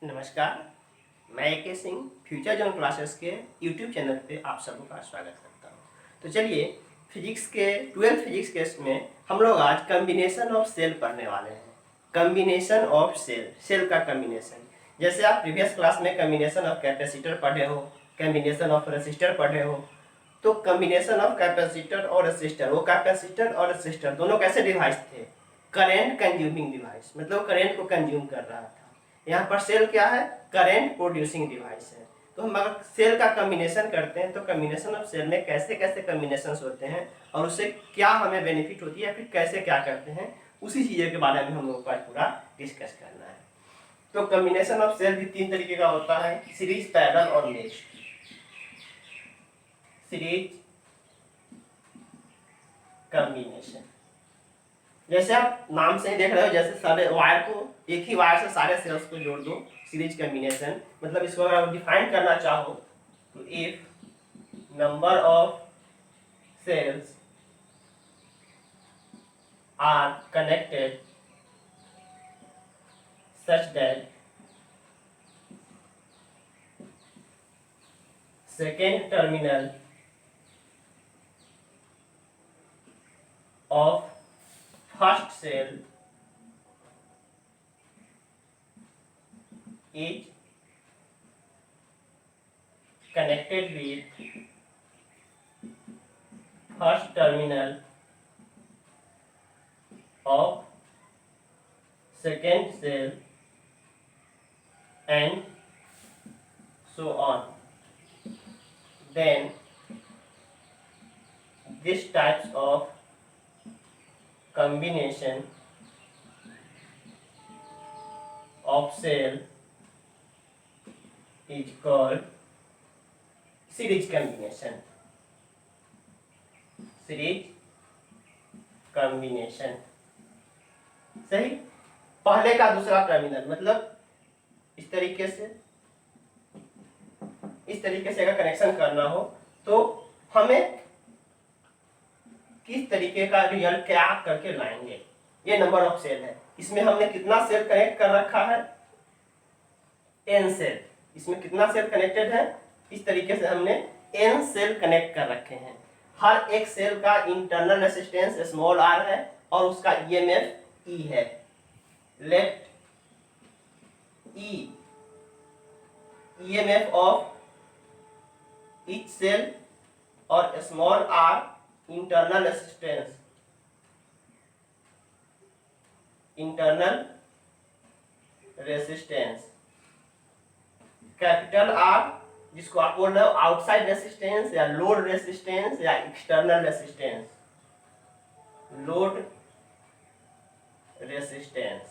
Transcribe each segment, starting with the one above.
नमस्कार, मैं A K. Singh future zone classes के यूट्यूब चैनल पे आप सबों का स्वागत करता हूँ। तो चलिए फिजिक्स के 12th फिजिक्स के इसमें हम लोग आज कम्बिनेशन ऑफ सेल पढ़ने वाले हैं। कम्बिनेशन ऑफ सेल का कम्बिनेशन, जैसे आप प्रीवियस क्लास में कम्बिनेशन ऑफ कैपेसिटर पढ़े हो, कम्बिनेशन ऑफ रेसिस्टर पढ़े हो, तो कम्बिनेशन ऑफ कैपेसिटर और रेसिस्टर, वो कैपेसिटर और रेसिस्टर दोनों कैसे डिवाइस थे? करेंट कंज्यूमिंग डिवाइस, मतलब करेंट को कंज्यूम कर रहा था। यहाँ पर सेल क्या है? करेंट प्रोड्यूसिंग डिवाइस है। तो हम अगर सेल का कम्बिनेशन करते हैं तो कम्बिनेशन ऑफ सेल में कैसे कैसे कम्बिनेशन होते हैं और उससे क्या हमें बेनिफिट होती है या फिर कैसे क्या करते हैं, उसी चीज़ों के बारे में हम लोग को पूरा डिस्कस करना है। तो कम्बिनेशन ऑफ सेल भी 3 तरीके का होता है, सीरीज, पैरेलल और मैच। सीरीज कम्बिनेशन, जैसे आप नाम से ही देख रहे हो, जैसे सारे वायर को एक ही वायर से सारे सेल्स को जोड़ दो, सीरीज कम्बिनेशन। मतलब इसको अगर आप डिफाइन करना चाहो तो if number of cells are connected such that second terminal of first cell is connected with first terminal of second cell and so on, then this types of combination of cell is called series combination. Series combination, सही। पहले का दूसरा terminal, मतलब इस तरीके से अगर connection करना हो तो हमें किस तरीके का रिजल्ट क्या करके लाएंगे। ये नंबर ऑफ सेल है। इसमें हमने कितना सेल कनेक्ट कर रखा है? n cell. इसमें कितना सेल कनेक्टेड है? इस तरीके से हमने n सेल कनेक्ट कर रखे हैं। हर एक सेल का इंटरनल रेजिस्टेंस स्मॉल r है और उसका ईएमएफ E है। Let EMF of each cell और small r internal resistance, capital R जिसको आप बोल रहे हो आउटसाइड रेसिस्टेंस या लोड रेसिस्टेंस या एक्सटर्नल रेसिस्टेंस, लोड रेसिस्टेंस,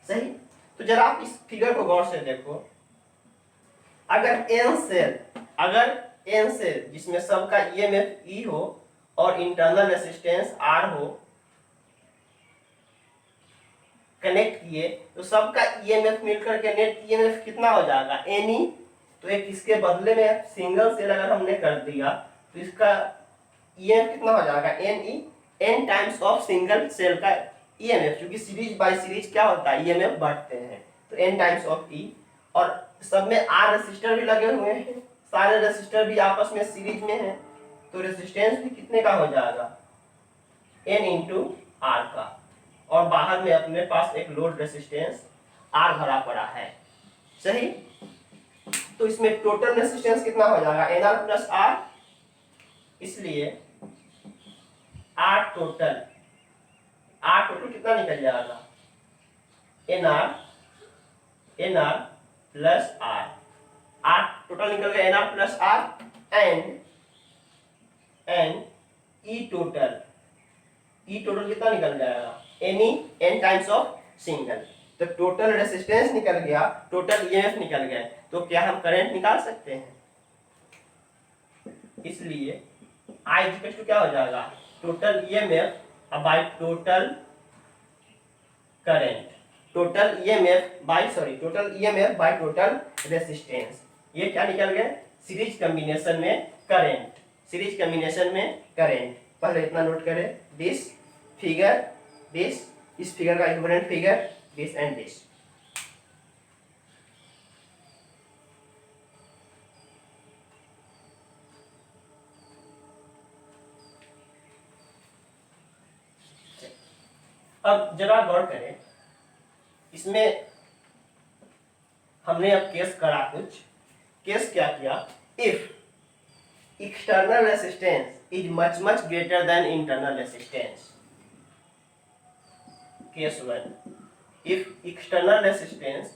सही। तो जरा आप इस फिगर को गौर से देखो। अगर n सेल जिसमें सबका ईएमएफ E हो और इंटरनल रेसिस्टेंस R हो, कनेक्ट किए तो सबका ईएमएफ मिलकर के नेट ईएमएफ कितना हो जाएगा? Ne। तो एक इसके बदले में सिंगल सेल अगर हमने कर दिया तो इसका ईएमएफ कितना हो जाएगा? Ne, n times of single cell का ईएमएफ, क्योंकि सीरीज बाय सीरीज क्या होता है? ईएमएफ बढ़ते हैं, तो n टाइम्स ऑफ E। और सब में R रेसिस्टर भी लगे हुए हैं, सारे रेसिस्टर भी आपस में सीरीज में हैं, तो रेसिस्टेंस भी कितने का हो जाएगा? n इंटू R का। और बाहर में अपने पास एक लोड रेसिस्टेंस R भरा पड़ा है, सही। तो इसमें टोटल रेसिस्टेंस कितना हो जाएगा? NR plus R। इसलिए R टोटल कितना निकल जाएगा? NR प्लस R टोटल निकल गया NR plus R and E total कितना निकल जाएगा? Ne, n times of single. तो टोटल रेसिस्टेंस निकल गया, टोटल ईएमएफ निकल गया, तो क्या हम करंट निकाल सकते हैं? इसलिए I इक्वल टू क्या हो जाएगा? Total EMF by total current, total EMF by total resistance. ये क्या निकल गया? सीरीज कम्बिनेशन में करंट। पहले इतना नोट करें, दिस फिगर, दिस, इस फिगर का equivalent figure, this and this. अब जरा गौर करें, इसमें हमने अब केस करा कुछ। केस क्या किया? If external resistance is much much greater then internal resistance. Case 1, if external resistance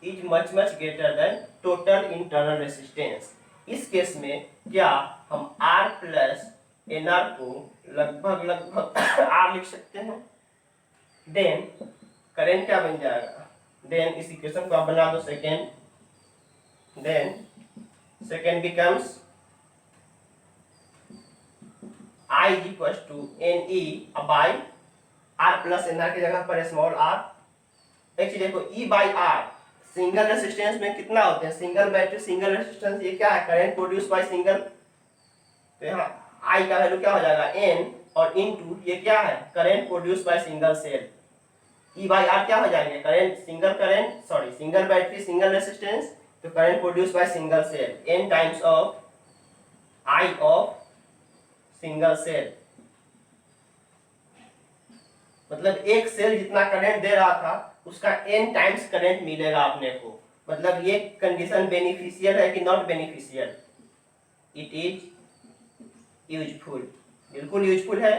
is much much greater then total internal resistance. इस केस में क्या हम R प्लस NR को लगभग R लिख सकते हैं। देन करंट क्या बन जाएगा? देन इस इक्वेशन को आप बना दो second. Then second becomes I is equals to NE by R plus NR की जगह पर स्मॉल r। एक चीज देखो, E by R single resistance में कितना होते हैं? सिंगल बैटरी सिंगल रेसिस्टेंस, ये क्या है? Current produce by single. तो यहाँ I का वैल्यू क्या हो जाएगा? N, और इनटू ये क्या है? Current produce by single cell. E by R क्या हो जाएंगे? Current single battery single resistance, तो current produce by single cell, N times of I of single cell. मतलब एक सेल जितना करंट दे रहा था उसका n टाइम्स करंट मिलेगा अपने को। मतलब ये कंडीशन बेनिफिशियल है कि not beneficial? It is useful, बिल्कुल यूजफुल है।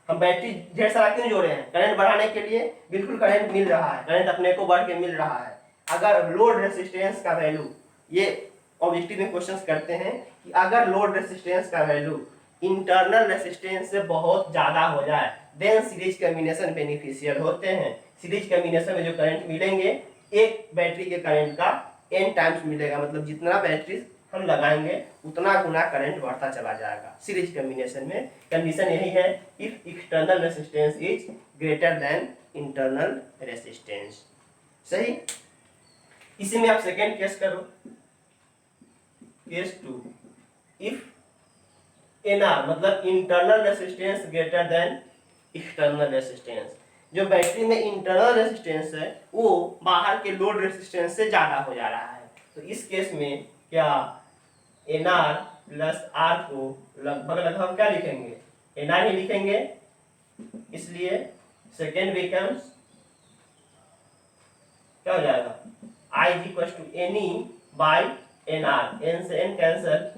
हम बैटरी ढेर सारा क्यों जोड़े हैं? करंट बढ़ाने के लिए। बिल्कुल करंट मिल रहा है, करंट अपने को बढ़ के मिल रहा है। अगर लोड रेसिस्टेंस का वैल्यू, ये ऑब्जेक्टिव में क्वेश्चंस करते हैं कि अगर लोड रेसिस्टेंस का वैल्यू इंटरनल रेसिस्टेंस से बहुत ज्यादा हो जाए, देन सीरीज कॉम्बिनेशन बेनिफिशियल होते हैं। सीरीज कॉम्बिनेशन में जो करंट मिलेंगे, एक बैटरी के करंट का n टाइम्स मिलेगा। मतलब जितना बैटरी हम लगाएंगे उतना गुना करंट बढ़ता चला जाएगा सीरीज कॉम्बिनेशन में। कंडीशन यही है, if external resistance is greater than internal resistance. सही। इसी में आप सेकेंड केस करो, केस 2, इफ NR मतलब internal resistance greater than external resistance. जो बैटरी में इंटरनल रेसिस्टेंस है वो बाहर के लोड रेसिस्टेंस से ज्यादा हो जा रहा है। तो इस केस में क्या NR प्लस R को लगभग हम क्या लिखेंगे? NR ही लिखेंगे। इसलिए सेकेंड बिकम्स क्या हो जाएगा? I is equals to NE by NR, N से N cancel,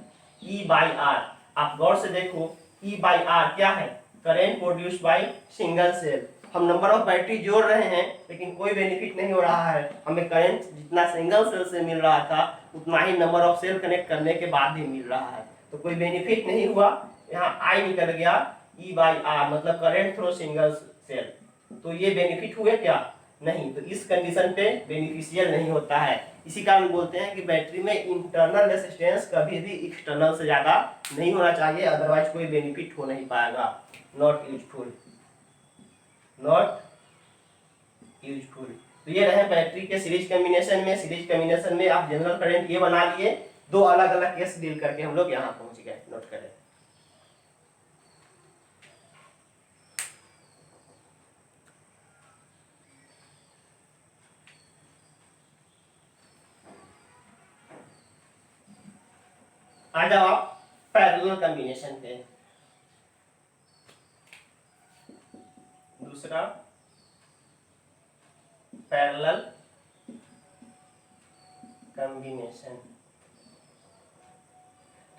E by R। आप गौर से देखो, E by R क्या है? Current produce by single cell. हम नंबर ऑफ बैटरी जोड़ रहे हैं लेकिन कोई बेनिफिट नहीं हो रहा है। हमें करंट जितना सिंगल सेल से मिल रहा था उतना ही नंबर ऑफ सेल कनेक्ट करने के बाद भी मिल रहा है, तो कोई बेनिफिट नहीं हुआ। यहाँ I निकल गया, E by R मतलब करंट थ्रू सिंगल सेल। तो ये बेनिफिट हुए क्या? नहीं। तो इस कंडीशन पे बेनिफिशियल नहीं होता है। इसी कारण बोलते हैं कि बैटरी में इंटरनल रेसिस्टेंस कभी भी एक्सटर्नल से ज्यादा नहीं होना चाहिए, अदरवाइज कोई बेनिफिट हो नहीं पाएगा। Not useful, not useful. तो ये रहे बैटरी के सीरीज कॉम्बिनेशन में। सीरीज कॉम्बिनेशन में आप जनरल करंट ये बना लिए, दो अलग अलग केस डील करके हम लोग यहाँ पहुंच गए। नोट करें। आ जाओ आप पैरेलल कॉम्बिनेशन पे। दूसरा पैरेलल कॉम्बिनेशन।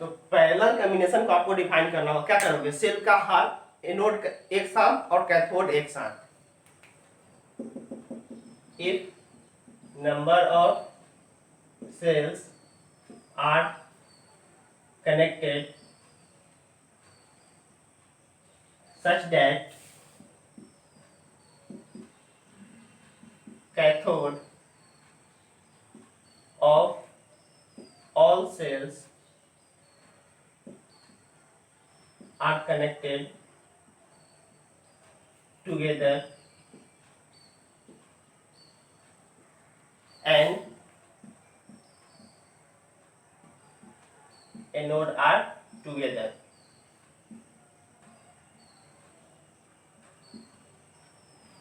तो पैरेलल कॉम्बिनेशन को आपको डिफाइन करना होगा। क्या करोगे? सेल का हर एनोड एक साथ और कैथोड एक साथ। If number of cells are connected such that cathode of all cells are connected together and anode are together.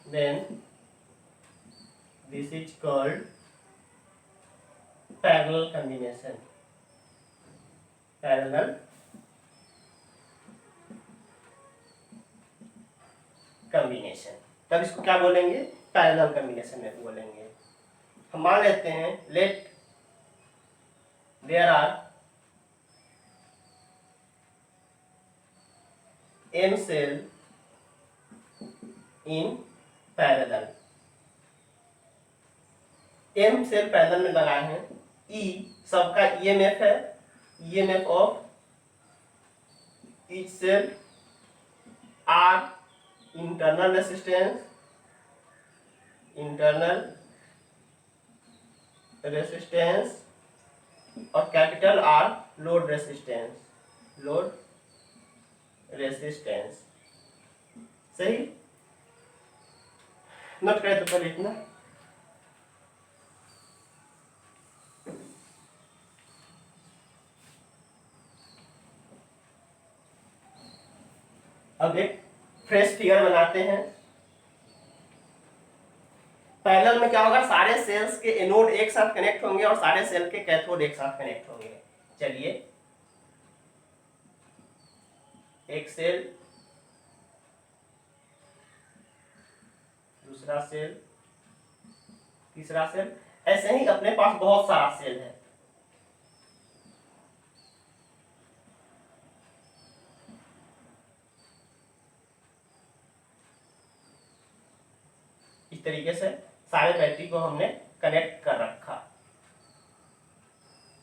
Then this is called parallel combination. Parallel combination. तब इसको क्या बोलेंगे, पैरेलल कॉम्बिनेशन में बोलेंगे। हम मान लेते हैं let there are m cell in parallel. m cell parallel में लगाए हैं, E सबका EMF है, EMF of each cell, R internal resistance, और कैपिटल R लोड रेसिस्टेंस। सही, नोट करें तो पहले इतना। अब एक फ्रेश फिगर बनाते हैं। पैरेलल में क्या होगा, सारे सेल्स के एनोड एक साथ कनेक्ट होंगे और सारे सेल के कैथोड एक साथ कनेक्ट होंगे। चलिए, एक सेल, दूसरा सेल, तीसरा सेल, ऐसे ही अपने पास बहुत सारा सेल है। इस तरीके से सारे बैटरी को हमने कनेक्ट कर रखा।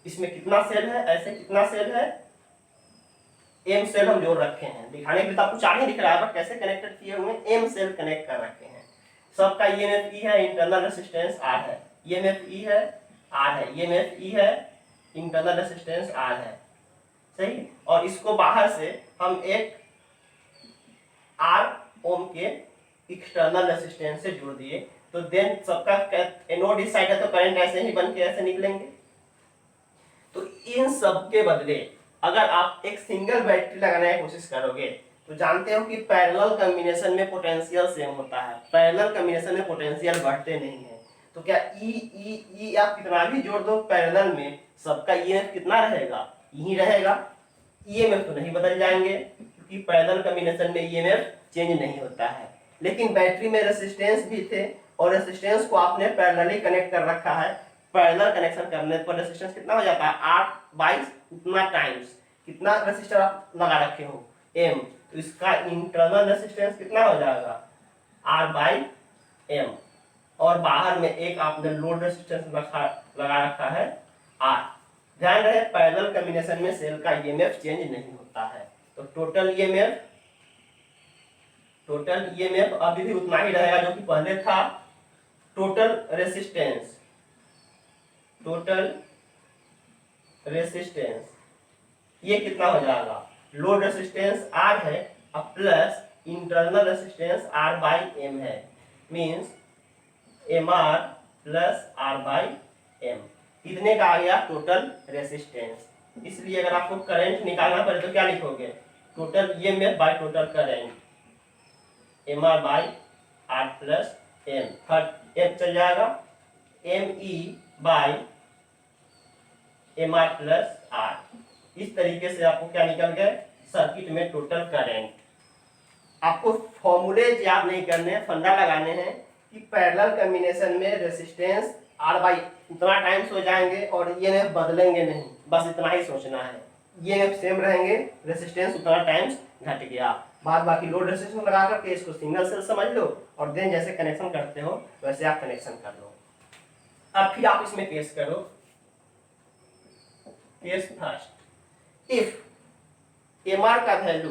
इसमें कितना सेल है, ऐसे कितना सेल है, m सेल हम जोड़ रखे हैं। दिखाने के लिए तो आपको 4 ही दिख रहा है, बट कैसे कनेक्टेड किए हुए हैं, m सेल कनेक्ट कर रखे हैं। सबका EMF E है, इंटरनल रेसिस्टेंस R है, EMF E है, R है, EMF E है, इंटरनल रेसिस्टेंस R है। सही, और इसको बाहर से हम एक R ओम के एक्सटर्नल रेसिस्टेंस से जोड़ दिए, तो देन सबका एनोड इस साइड है तो करंट ऐसे ही बन के ऐसे निकलेंगे। तो इन सब के बदले अगर आप एक सिंगल बैटरी लगाने की कोशिश करोगे तो जानते हो कि पैरेलल कॉम्बिनेशन में पोटेंशियल सेम होता है, पैरेलल कॉम्बिनेशन में पोटेंशियल बढ़ते नहीं है। तो क्या ई आप कितना भी जोड़ दो पैरेलल में, सबका EMF कितना रहेगा, यही रहेगा। EMF तो नहीं बदल जाएंगे क्योंकि पैरेलल कॉम्बिनेशन में EMF चेंज नहीं होता है। लेकिन बैटरी में रेसिस्टेंस भी थे और रेसिस्टेंस को आपने पैरेलली कनेक्ट कर रखा है। पैरेलल कनेक्शन करने पर रेसिस्टेंस कितना हो जाता है, 8/22 उतना टाइम्स। कितना रेसिस्टर आप लगा रखे हो, M, तो इसका इंटरनल रेसिस्टेंस कितना हो जाएगा, R/M, और बाहर में एक आपने लोड रेसिस्टेंस लगा रखा है R। ध्यान रहे पैरेलल कॉम्बिनेशन में सेल का EMF चेंज नहीं होता है। तो टोटल EMF अभी भी उतना ही रहेगा जो कि पहले था। टोटल रेसिस्टेंस ये कितना हो जाएगा, लोड रेसिस्टेंस R है और प्लस इंटरनल रेसिस्टेंस R/M है, मींस MR प्लस R/M, इतने का आ गया टोटल रेसिस्टेंस। इसलिए अगर आपको करंट निकालना पड़े तो क्या लिखोगे, total EMF by total current, MR by R plus M, third M चल जाएगा, ME by MR plus R। इस तरीके से आपको क्या निकल गए, सर्किट में टोटल करंट। आपको फॉर्मूले याद नहीं करने, फंडा लगाने हैं कि पैरेलल कॉम्बिनेशन में रेसिस्टेंस R/, इतना टाइम्स हो जाएंगे और EMF बदलेंगे नहीं, बस इतना ही सोचना है। EMF सेम रहेंगे, रेसिस्टेंस उतना टाइम्स घट गया, बाद बाकी लोड रेसिस्टेंस लगा करके इसको सिंगल सेल समझ लो और देन जैसे कनेक्शन करते हो वैसे आप कनेक्शन कर लो। अब फिर आप इसमें केस करो। केस फर्स्ट, इफ MR का value,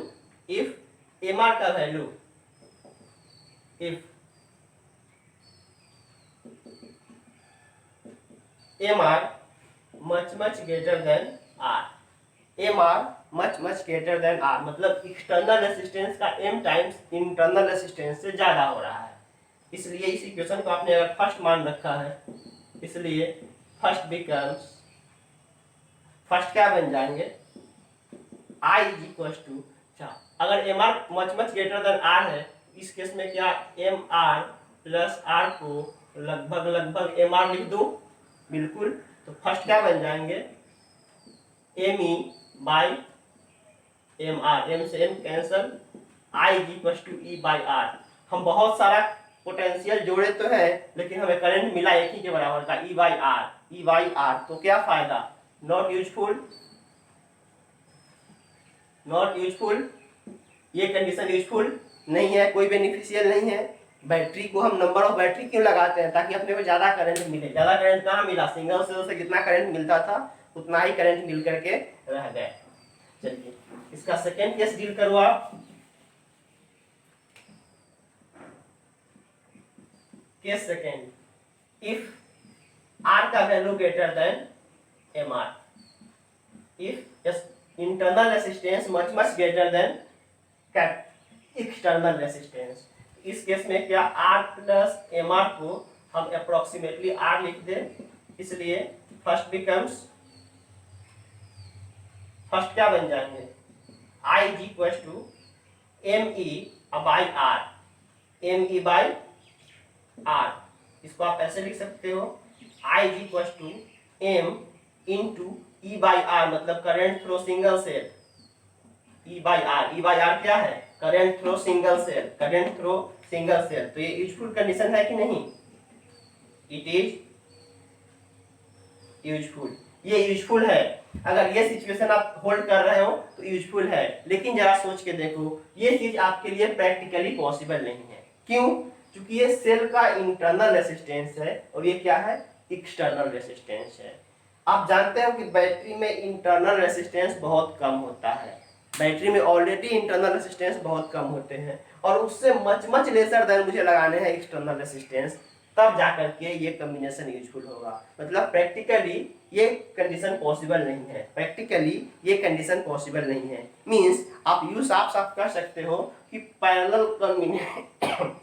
MR much greater than R, MR much greater than R, मतलब एक्सटर्नल रेसिस्टेंस का M टाइम्स इंटरनल रेसिस्टेंस से ज्यादा हो रहा है। इसलिए इस इक्वेशन को आपने अगर फर्स्ट मान रखा है, इसलिए फर्स्ट बिकम्स, फर्स्ट क्या बन जाएंगे, I इक्वल्स टू, अगर MR much greater then R है, इस केस में क्या MR प्लस R को लगभग MR लिख दो, बिल्कुल। तो फर्स्ट क्या बन जाएंगे, ME बाई MR, M से M cancel, I equals to E by R। हम बहुत सारा पोटेंशियल जोड़े तो है लेकिन हमें करंट मिला एक ही के बराबर का ई बाई आर, तो क्या फायदा, नॉट यूजफुल, नॉट यूजफुल, ये कंडीशन यूजफुल नहीं है, कोई बेनिफिशियल नहीं है। बैटरी को हम नंबर ऑफ बैटरी क्यों लगाते हैं, ताकि अपने को ज्यादा करंट मिले। ज्यादा करंट कहाँ मिला, सिंगल सेल से जितना करंट मिलता था उतना ही करंट मिल करके रह गए। चलिए इसका सेकेंड केस डील करो आप। केस सेकेंड, इफ आर का value greater than M R, if internal resistance much greater than external resistance. इस केस में क्या R प्लस एम आर को हम अप्रोक्सीमेटली R लिख दें, इसलिए फर्स्ट क्या बन जाएंगे, I is equal to M E by R, M E by R. इसको आप ऐसे लिख सकते हो, I is equal to M into E by R, मतलब current through single cell, E by R क्या है, current through single cell, current through single cell. तो ये यूजफुल कंडीशन है कि नहीं, इट इज यूजफुल, ये यूजफुल है। अगर ये सिचुएशन आप होल्ड कर रहे हो तो यूजफुल है, लेकिन जरा सोच के देखो ये चीज आपके लिए प्रैक्टिकली पॉसिबल नहीं है। क्यों, क्योंकि ये सेल का इंटरनल रेसिस्टेंस है और ये क्या है, एक्सटर्नल रेसिस्टेंस है। आप जानते हो कि बैटरी में इंटरनल रेसिस्टेंस बहुत कम होता है, बैटरी में ऑलरेडी इंटरनल रेसिस्टेंस बहुत कम होते हैं और उससे मच लेसर देन मुझे लगाने हैं एक्सटर्नल रेसिस्टेंस, तब जाकर के ये कॉम्बिनेशन यूजफुल होगा। मतलब प्रैक्टिकली ये कंडीशन पॉसिबल नहीं है, प्रैक्टिकली ये कंडीशन पॉसिबल नहीं है। मींस आप यूं साफ कर सकते हो कि पैरेलल कॉम्बिनेशन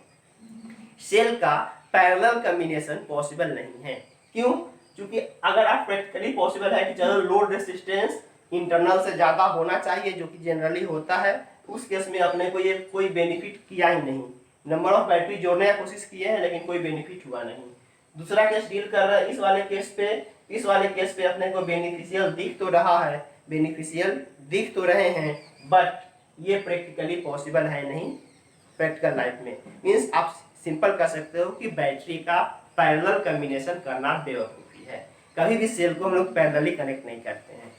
सेल का पैरेलल कॉम्बिनेशन पॉसिबल नहीं है। क्यों, क्योंकि अगर आप प्रैक्टिकली पॉसिबल है कि चलो लोड रेसिस्टेंस इंटरनल से ज्यादा होना चाहिए, जो कि जनरली होता है, उस केस में अपने को ये कोई बेनिफिट किया ही नहीं। नंबर ऑफ बैटरी जोड़ने की कोशिश किए हैं लेकिन कोई बेनिफिट हुआ नहीं। दूसरा केस डील कर रहा है इस वाले केस पे अपने को बेनिफिशियल दिख तो रहा है, बेनिफिशियल दिख तो रहे हैं, बट ये प्रैक्टिकली पॉसिबल है नहीं प्रैक्टिकल लाइफ में। मीन्स आप सिंपल कर सकते हो कि बैटरी का पैरेलल कॉम्बिनेशन करना बेवकूफ़ी है। कभी भी सेल को हम लोग पैरेलली कनेक्ट नहीं करते हैं,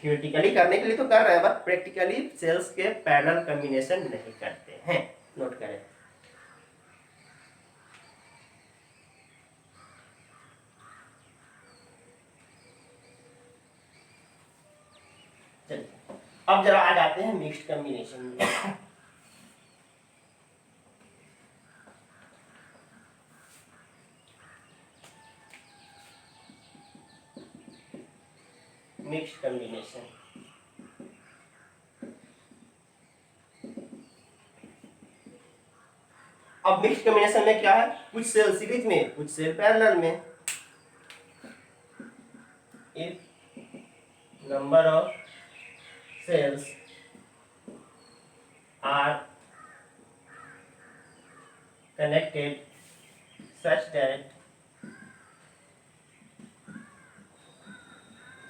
थियोरेटिकली करने के लिए तो कर रहे हैं बट प्रैक्टिकली सेल्स के पैरेलल कॉम्बिनेशन नहीं करते हैं। नोट करें। चलिए अब जरा आ जाते हैं मिक्स्ड कॉम्बिनेशन में। मिक्स्ड कॉम्बिनेशन, अब मिक्स्ड कॉम्बिनेशन में क्या है, कुछ सेल सीरीज में कुछ सेल पैरेलल में। If number of cells are connected such that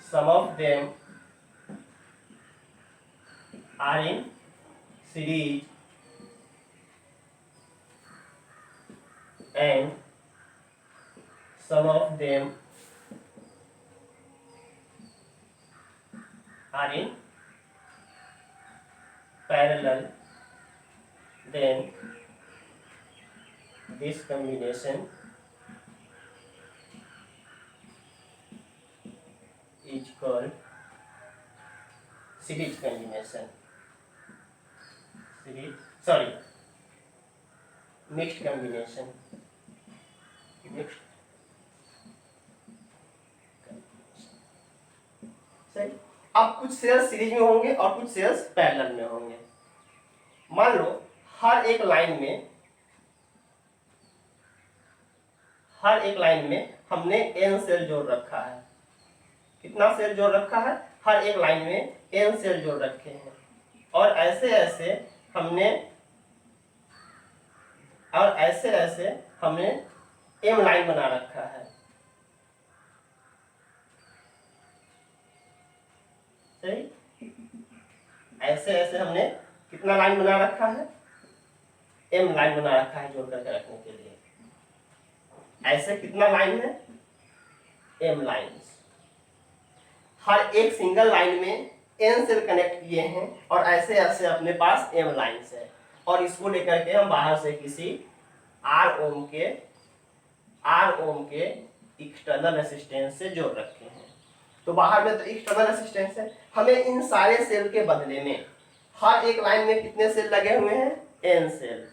some of them are in series and some of them are in parallel, then this combination is called series combination. Mixed combination. सही। अब कुछ sales series में होंगे और कुछ sales parallel में होंगे। मान लो हर एक लाइन में हमने n सेल जोड़ रखा है। कितना सेल जोड़ रखा है, हर एक लाइन में n सेल जोड़ रखे हैं और ऐसे ऐसे हमने m लाइन बना रखा है। सही, ऐसे ऐसे हमने कितना लाइन बना रखा है, m लाइन बना रखा है जोड़ करके रखने के लिए। ऐसे कितना लाइन है, m लाइन्स। हर एक सिंगल लाइन में n सेल कनेक्ट किए हैं और ऐसे ऐसे अपने पास m लाइन्स है, और इसको लेकर के हम बाहर से किसी r ओम के एक्सटर्नल रेसिस्टेंस से जोड़ रखे हैं। तो बाहर में तो एक्सटर्नल रेसिस्टेंस है, हमें इन सारे सेल के बदले में हर एक लाइन में कितने सेल लगे हुए हैं, n सेल।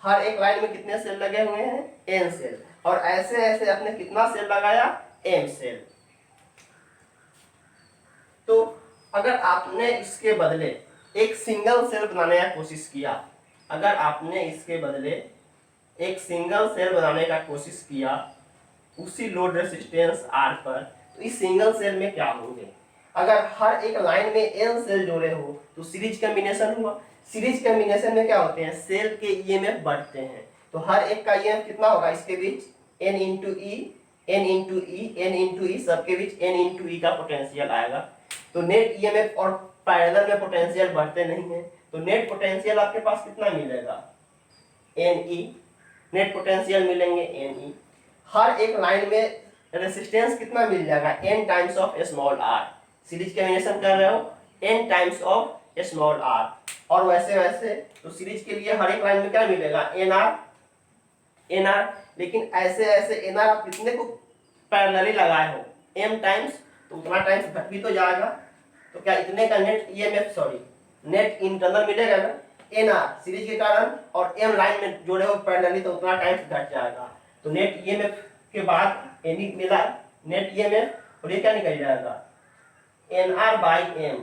हर एक लाइन में कितने सेल लगे हुए हैं, n सेल, और ऐसे ऐसे अपने कितना सेल लगाया, m सेल। तो अगर आपने इसके बदले एक सिंगल सेल बनाने का कोशिश किया, अगर आपने इसके बदले एक सिंगल सेल बनाने का कोशिश किया उसी लोड रेसिस्टेंस R पर, तो इस सिंगल सेल में क्या होंगे, अगर हर एक लाइन में n सेल जोड़े हो तो सीरीज कॉम्बिनेशन हुआ। सीरीज कॉम्बिनेशन में क्या होते हैं, सेल के ईएमएफ बढ़ते हैं, तो हर एक का ईएमएफ कितना होगा, इसके बीच n इंटू ई सबके बीच n इंटू ई का पोटेंशियल आएगा। तो नेट ईएमएफ और पैरेलल में पोटेंशियल बढ़ते नहीं है, तो नेट पोटेंशियल आपके पास कितना मिलेगा, NE, नेट पोटेंशियल मिलेंगे NE। हर एक लाइन में रेसिस्टेंस कितना मिल जाएगा, n times of small r। Series combination कर रहे हो, n times of small r, और वैसे वैसे तो सीरीज के लिए हर एक लाइन में क्या मिलेगा, NR। लेकिन ऐसे ऐसे NR आप कितने को पैरेलली लगाए हो, m टाइम्स, तो उतना टाइम्स घट भी तो जाएगा। तो क्या इतने का नेट ईएमएफ, नेट इंटरनल मिलेगा ना, NR सीरीज के कारण, और m लाइन में जोड़े हो पैरेलली, तो उतना टाइम्स घट जाएगा। तो नेट ईएमएफ के बाद NE मिला, नेट ईएमएफ, और ये क्या निकल जाएगा, NR by M,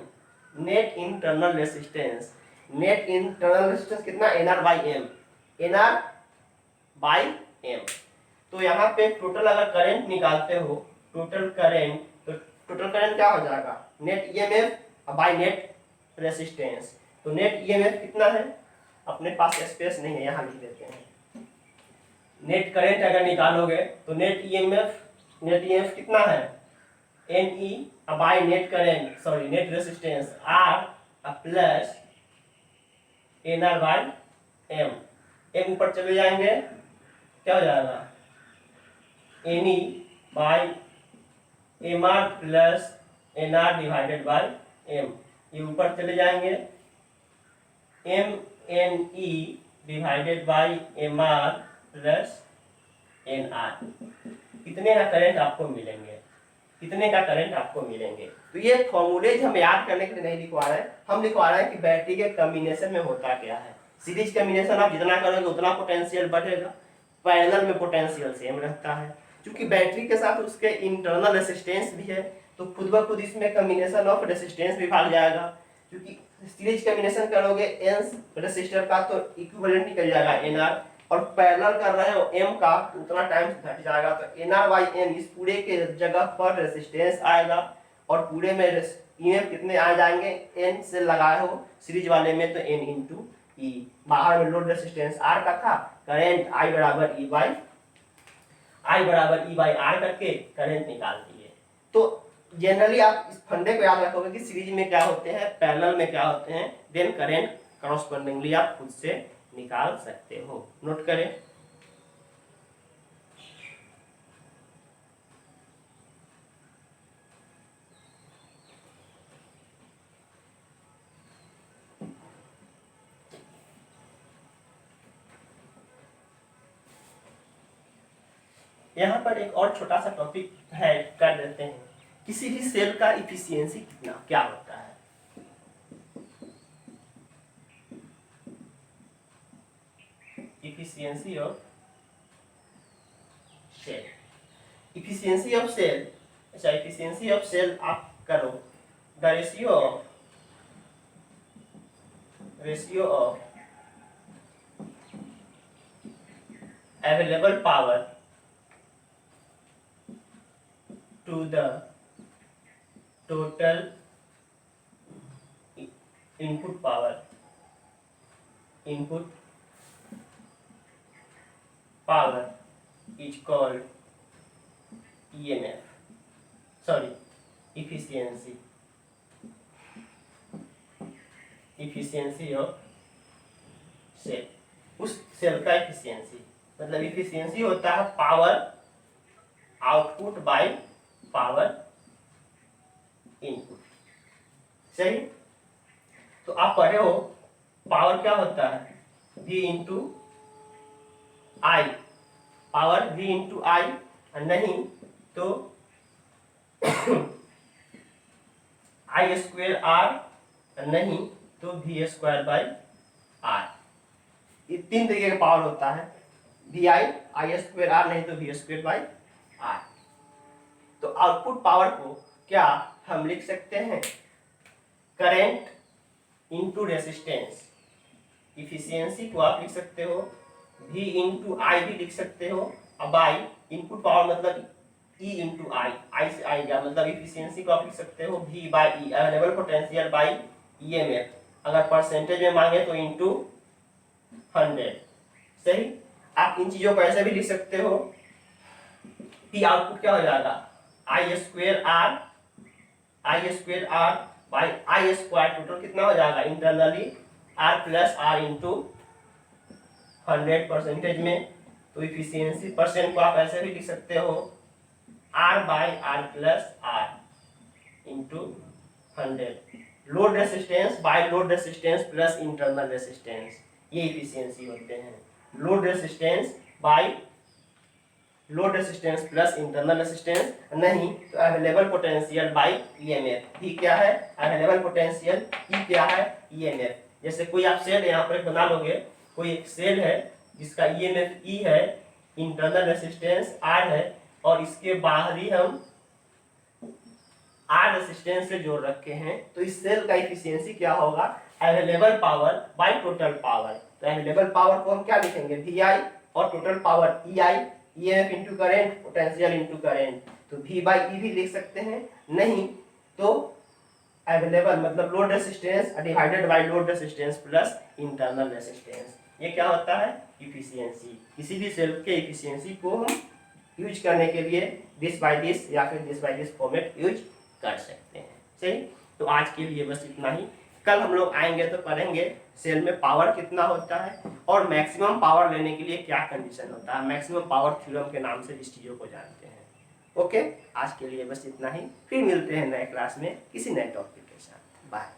net internal resistance. Net internal resistance कितना, NR by M, NR by M। तो यहाँ पे टोटल अगर करंट निकालते हो, टोटल करंट, तो टोटल करंट क्या हो जाएगा, net EMF by net resistance. तो नेट ईएमएफ कितना है, अपने पास स्पेस नहीं है, यहाँ लिख देते हैं। नेट करंट अगर निकालोगे तो नेट ईएमएफ कितना है, NE by net current, net resistance R plus NR by M। M ऊपर चले जाएंगे, क्या हो जाएगा, NE by MR plus NR divided by M। ये ऊपर चले जाएंगे, MNE divided by MR plus NR। कितने का करंट आपको मिलेंगे, कितने का करंट आपको मिलेंगे। तो ये फॉर्मूलेज हम याद करने के लिए नहीं लिखवा रहे हैं, हम लिखवा रहे हैं कि बैटरी के कॉम्बिनेशन में होता क्या है। सीरीज कॉम्बिनेशन आप जितना करोगे उतना पोटेंशियल बढ़ेगा, पैरेलल में पोटेंशियल सेम रहता है। क्योंकि बैटरी के साथ उसके इंटरनल रेसिस्टेंस भी है, तो खुद ब खुद इसमें कॉम्बिनेशन ऑफ रेसिस्टेंस भी भाग जाएगा। क्योंकि सीरीज कॉम्बिनेशन करोगे एन रेसिस्टर का तो इक्विवेलेंट निकल जाएगा NR, और पैरेलल कर रहे हो M का, तो उतना टाइम घट जाएगा। तो NR बाई M, इस पूरे के जगह पर रेसिस्टेंस आएगा, और पूरे में EMF कितने आ जाएंगे, N से लगाए हो सीरीज वाले में तो N इंटू E। बाहर में लोड रेसिस्टेंस R का था, करंट I बराबर E बाई R करके करंट निकाल दिए। तो जनरली आप इस फंडे को याद रखोगे कि सीरीज में क्या होते हैं, पैरेलल में क्या होते हैं, देन करंट करस्पॉन्डिंगली आप खुद से निकाल सकते हो। नोट करें, यहाँ पर एक और छोटा सा टॉपिक है, कर देते हैं। किसी भी सेल का इफिशियंसी कितना क्या होता है, efficiency of cell. Efficiency of cell, अच्छा इफिशियंसी ऑफ सेल आप करो, the ratio of available power to the total input power is called EMF, efficiency of cell. उस सेल का एफिशिएंसी, मतलब एफिशिएंसी होता है power output by power input. सही। तो आप पढ़े हो पावर क्या होता है, V इंटू आई, पावर V इंटू आई, नहीं तो आई स्क्वेयर आर, नहीं तो वी स्क्वायर बाई आर। ये तीन तरीके का पावर होता है, वी आई स्क्वेयर आर, नहीं तो वी स्क्वेयर बाई आर। तो आउटपुट पावर को क्या हम लिख सकते हैं, करंट इंटू रेसिस्टेंस। इफिशियंसी को आप लिख सकते हो V इंटू आई भी लिख सकते हो, अब बाई इनपुट पावर मतलब E इंटू आई, आई से आई गया, मतलब इफिशियंसी को आप लिख सकते हो V by E, available potential by EMF, अगर परसेंटेज में मांगे तो इंटू 100। सही। आप इन चीजों को ऐसे भी लिख सकते हो, P आउटपुट क्या हो जाएगा, I square R by I square, total कितना हो जाएगा internally R plus R into 100 percentage में। तो इफिशियंसी परसेंट को आप ऐसे भी लिख सकते हो R by R plus R into 100। Load resistance by load resistance plus internal resistance, ये इफिशियंसी होते हैं। Load resistance by load resistance plus internal resistance, नहीं तो available potential by EMF. E क्या है, अवेलेबल पोटेंशियल, ई क्या है, ईएमएफ। जैसे कोई आप सेल यहाँ पर बना लोगे, कोई एक सेल है जिसका ईएमएफ ई है, इंटरनल रेसिस्टेंस आर है, और इसके बाहरी हम आर रेसिस्टेंस से जोड़ रखे हैं, तो इस सेल का इफिशियंसी क्या होगा, available power by total power. तो अवेलेबल पावर को हम क्या लिखेंगे, वी आई, और total power E I, EMF into current, potential into current. तो वी बाई ई भी लिख सकते हैं, नहीं तो अवेलेबल मतलब load resistance divided by load resistance plus internal resistance. ये क्या होता है, इफिशियंसी। किसी भी सेल के इफिशियंसी को हम यूज करने के लिए दिस बाय दिस या फिर this by this format use कर सकते हैं। सही। तो आज के लिए बस इतना ही। कल हम लोग आएंगे तो पढ़ेंगे सेल में पावर कितना होता है और मैक्सिमम पावर लेने के लिए क्या कंडीशन होता है, मैक्सिमम पावर थ्योरम के नाम से इस चीज़ों को जानते हैं। ओके, आज के लिए बस इतना ही, फिर मिलते हैं नए क्लास में किसी नए टॉपिक के साथ। बाय।